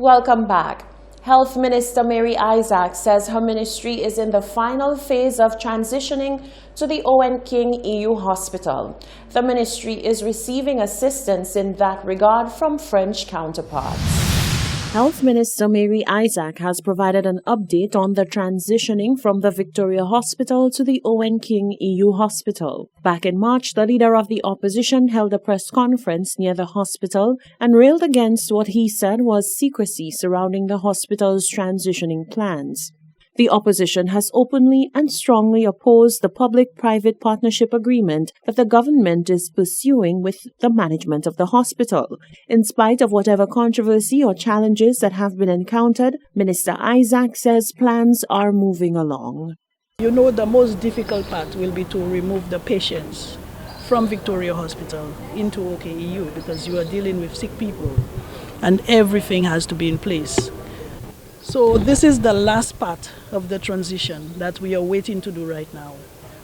Welcome back. Health Minister Mary Isaac says her ministry is in the final phase of transitioning to the Owen King EU Hospital. The ministry is receiving assistance in that regard from French counterparts. Health Minister Mary Isaac has provided an update on the transitioning from the Victoria Hospital to the Owen King EU Hospital. Back in March, the leader of the opposition held a press conference near the hospital and railed against what he said was secrecy surrounding the hospital's transitioning plans. The opposition has openly and strongly opposed the public-private partnership agreement that the government is pursuing with the management of the hospital. In spite of whatever controversy or challenges that have been encountered, Minister Isaac says plans are moving along. You know, the most difficult part will be to remove the patients from Victoria Hospital into OKEU because you are dealing with sick people and everything has to be in place. So this is the last part of the transition that we are waiting to do right now.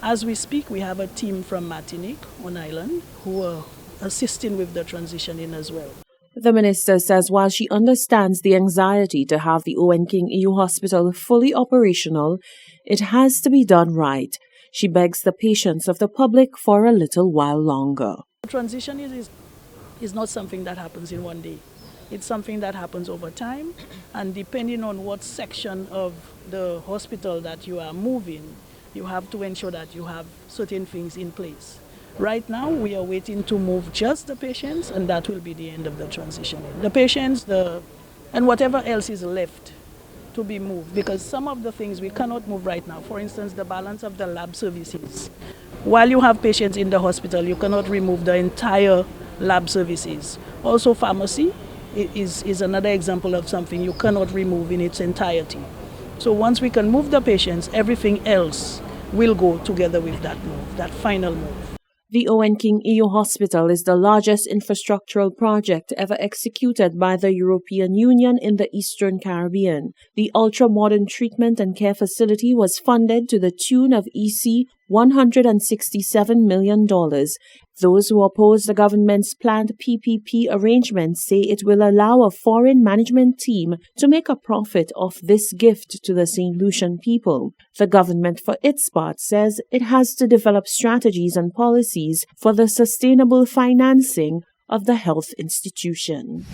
As we speak, we have a team from Martinique on island who are assisting with the transition in as well. The minister says while she understands the anxiety to have the Owen King EU Hospital fully operational, it has to be done right. She begs the patience of the public for a little while longer. Transition is not something that happens in one day. It's something that happens over time, and depending on what section of the hospital that you are moving, you have to ensure that you have certain things in place. Right now, we are waiting to move just the patients, and that will be the end of the transition. The patients, and whatever else is left to be moved, because some of the things we cannot move right now. For instance, the balance of the lab services. While you have patients in the hospital, you cannot remove the entire lab services. Also, pharmacy is another example of something you cannot remove in its entirety. So once we can move the patients, everything else will go together with that move, that final move. The Owen King EU Hospital is the largest infrastructural project ever executed by the European Union in the Eastern Caribbean. The ultra-modern treatment and care facility was funded to the tune of EC $167 million. Those who oppose the government's planned PPP arrangement say it will allow a foreign management team to make a profit off this gift to the St. Lucian people. The government, for its part, says it has to develop strategies and policies for the sustainable financing of the health institution.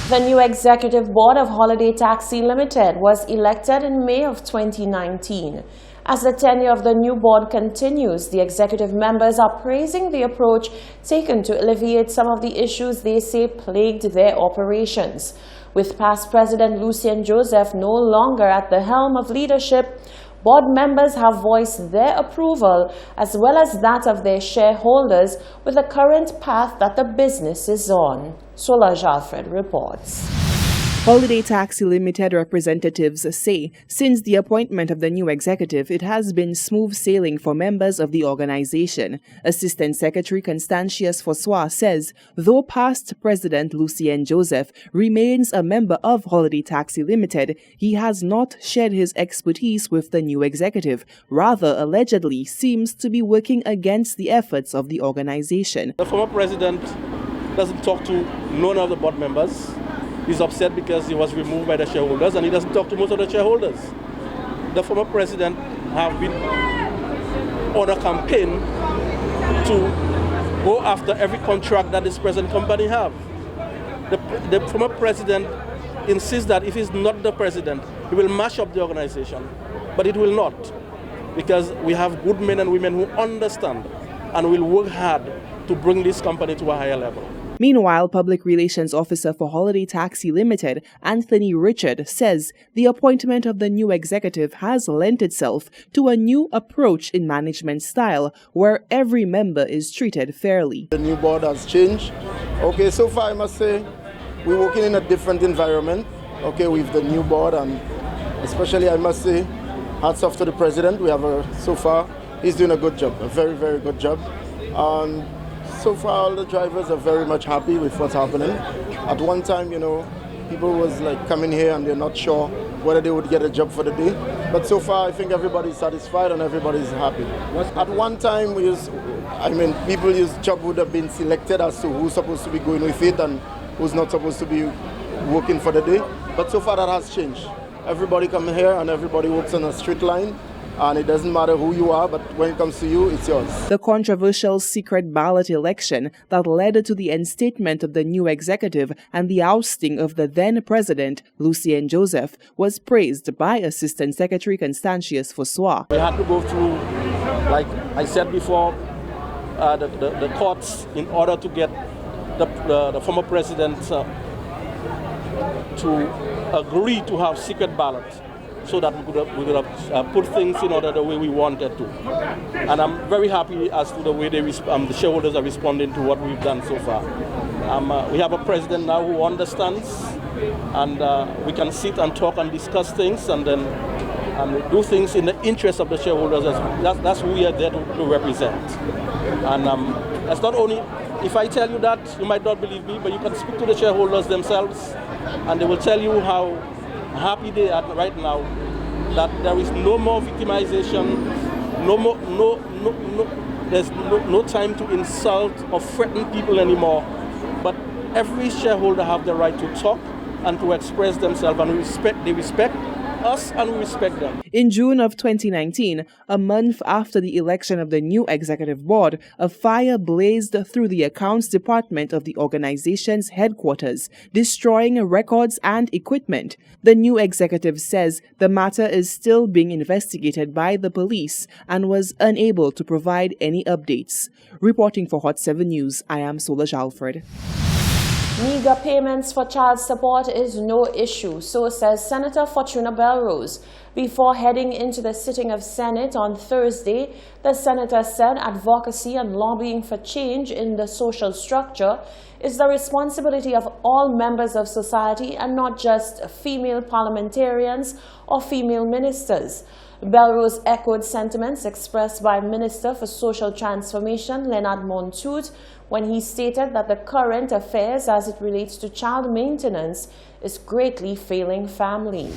The new executive board of Holiday Taxi Limited was elected in May of 2019. As the tenure of the new board continues, the executive members are praising the approach taken to alleviate some of the issues they say plagued their operations. With past President Lucien Joseph no longer at the helm of leadership, board members have voiced their approval as well as that of their shareholders with the current path that the business is on. Solange Alfred reports. Holiday Taxi Limited representatives say since the appointment of the new executive, it has been smooth sailing for members of the organization. Assistant Secretary Constantius Fossois says, though past President Lucien Joseph remains a member of Holiday Taxi Limited, he has not shared his expertise with the new executive, rather allegedly seems to be working against the efforts of the organization. The former president doesn't talk to none of the board members. He's upset because he was removed by the shareholders and he doesn't talk to most of the shareholders. The former president have been on a campaign to go after every contract that this present company have. The former president insists that if he's not the president, he will mash up the organization. But it will not, because we have good men and women who understand and will work hard to bring this company to a higher level. Meanwhile, Public Relations Officer for Holiday Taxi Limited, Anthony Richard, says the appointment of the new executive has lent itself to a new approach in management style where every member is treated fairly. The new board has changed. Okay, so far I must say we're working in a different environment, okay, with the new board, and especially I must say hats off to the president. We have so far he's doing a good job, a very, very good job. So far, all the drivers are very much happy with what's happening. At one time, people was like coming here and they're not sure whether they would get a job for the day. But so far, I think everybody's satisfied and everybody's happy. At one time, people's job would have been selected as to who's supposed to be going with it and who's not supposed to be working for the day. But so far that has changed. Everybody come here and everybody works on a straight line. And it doesn't matter who you are, but when it comes to you, it's yours. The controversial secret ballot election that led to the instatement of the new executive and the ousting of the then president, Lucien Joseph, was praised by Assistant Secretary Constantius Fossois. We had to go through, like I said before, the courts in order to get the former president to agree to have secret ballots, so that we could have put things in order the way we wanted to. And I'm very happy as to the way the shareholders are responding to what we've done so far. We have a president now who understands, and we can sit and talk and discuss things and then do things in the interest of the shareholders. That's who we are there to represent. And that's not only, if I tell you that, you might not believe me, but you can speak to the shareholders themselves, and they will tell you how happy they are right now that there is no more victimization, there's no time to insult or threaten people anymore. But every shareholder have the right to talk and to express themselves, and they respect us and we respect them. In June of 2019, a month after the election of the new executive board, a fire blazed through the accounts department of the organization's headquarters, destroying records and equipment. The new executive says the matter is still being investigated by the police and was unable to provide any updates. Reporting for Hot 7 News, I am Solange Alfred. Meager payments for child support is no issue, so says Senator Fortuna Belrose. Before heading into the sitting of Senate on Thursday, the senator said advocacy and lobbying for change in the social structure is the responsibility of all members of society and not just female parliamentarians or female ministers. Belrose echoed sentiments expressed by Minister for Social Transformation Leonard Montoute when he stated that the current affairs as it relates to child maintenance is greatly failing families.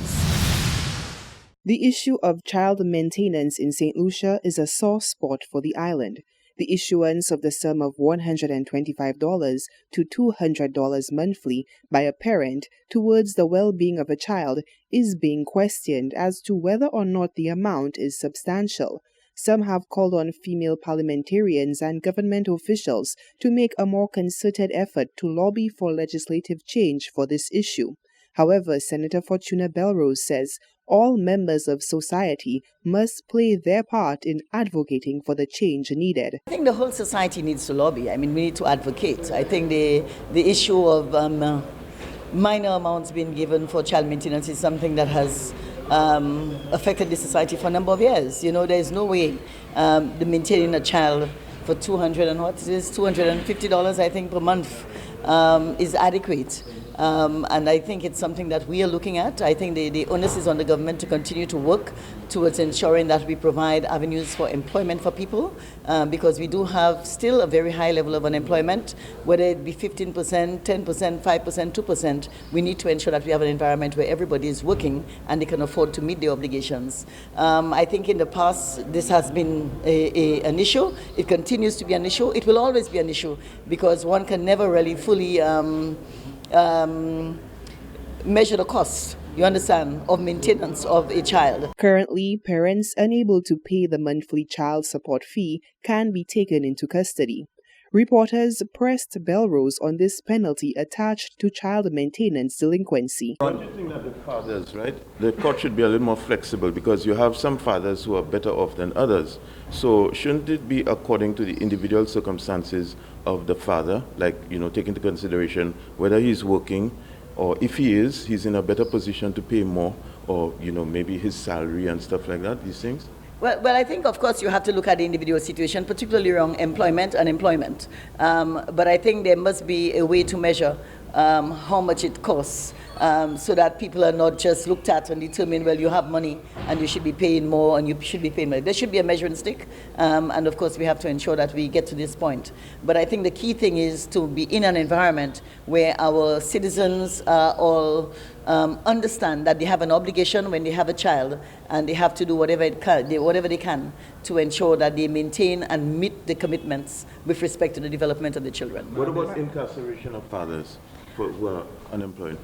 The issue of child maintenance in St. Lucia is a sore spot for the island. The issuance of the sum of $125 to $200 monthly by a parent towards the well-being of a child is being questioned as to whether or not the amount is substantial. Some have called on female parliamentarians and government officials to make a more concerted effort to lobby for legislative change for this issue. However, Senator Fortuna Belrose says all members of society must play their part in advocating for the change needed. I think the whole society needs to lobby. I mean, we need to advocate. I think the issue of minor amounts being given for child maintenance is something that has affected the society for a number of years. You know, there's no way the maintaining a child for $250, I think, per month is adequate. And I think it's something that we are looking at. I think the onus is on the government to continue to work towards ensuring that we provide avenues for employment for people, because we do have still a very high level of unemployment, whether it be 15%, 10%, 5%, 2%. We need to ensure that we have an environment where everybody is working and they can afford to meet their obligations. I think in the past this has been an issue. It continues to be an issue. It will always be an issue because one can never really fully measure the cost, you understand, of maintenance of a child. Currently, parents unable to pay the monthly child support fee can be taken into custody. Reporters pressed Belrose on this penalty attached to child maintenance delinquency. Don't you think that the fathers, right? The court should be a little more flexible because you have some fathers who are better off than others. So shouldn't it be according to the individual circumstances of the father, like, you know, take into consideration whether he's working or if he is, he's in a better position to pay more or, you know, maybe his salary and stuff like that, these things? Well, I think, of course, you have to look at the individual situation, particularly around employment and employment. But I think there must be a way to measure how much it costs so that people are not just looked at and determined, well, you have money and you should be paying more and you should be paying more. There should be a measuring stick. And, of course, we have to ensure that we get to this point. But I think the key thing is to be in an environment where our citizens all understand that they have an obligation when they have a child and they have to do whatever they can to ensure that they maintain and meet the commitments with respect to the development of the children. What about incarceration of fathers who are unemployed?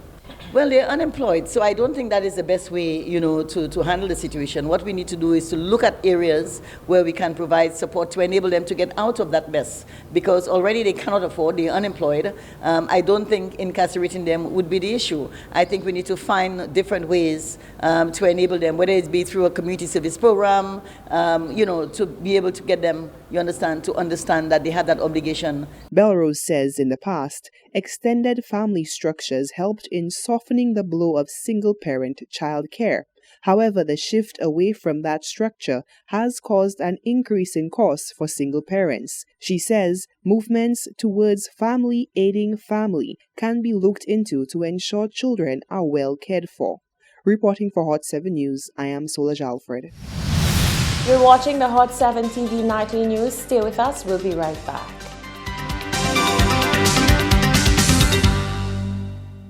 Well, they're unemployed, so I don't think that is the best way, to handle the situation. What we need to do is to look at areas where we can provide support to enable them to get out of that mess, because already they cannot afford, they're unemployed. I don't think incarcerating them would be the issue. I think we need to find different ways to enable them, whether it be through a community service program, to be able to get them, to understand that they have that obligation. Belrose says in the past, extended family structures helped in softening the blow of single-parent child care. However, the shift away from that structure has caused an increase in costs for single parents. She says movements towards family aiding family can be looked into to ensure children are well cared for. Reporting for Hot 7 News, I am Solange Alfred. You're watching the Hot 7 TV Nightly News. Stay with us. We'll be right back.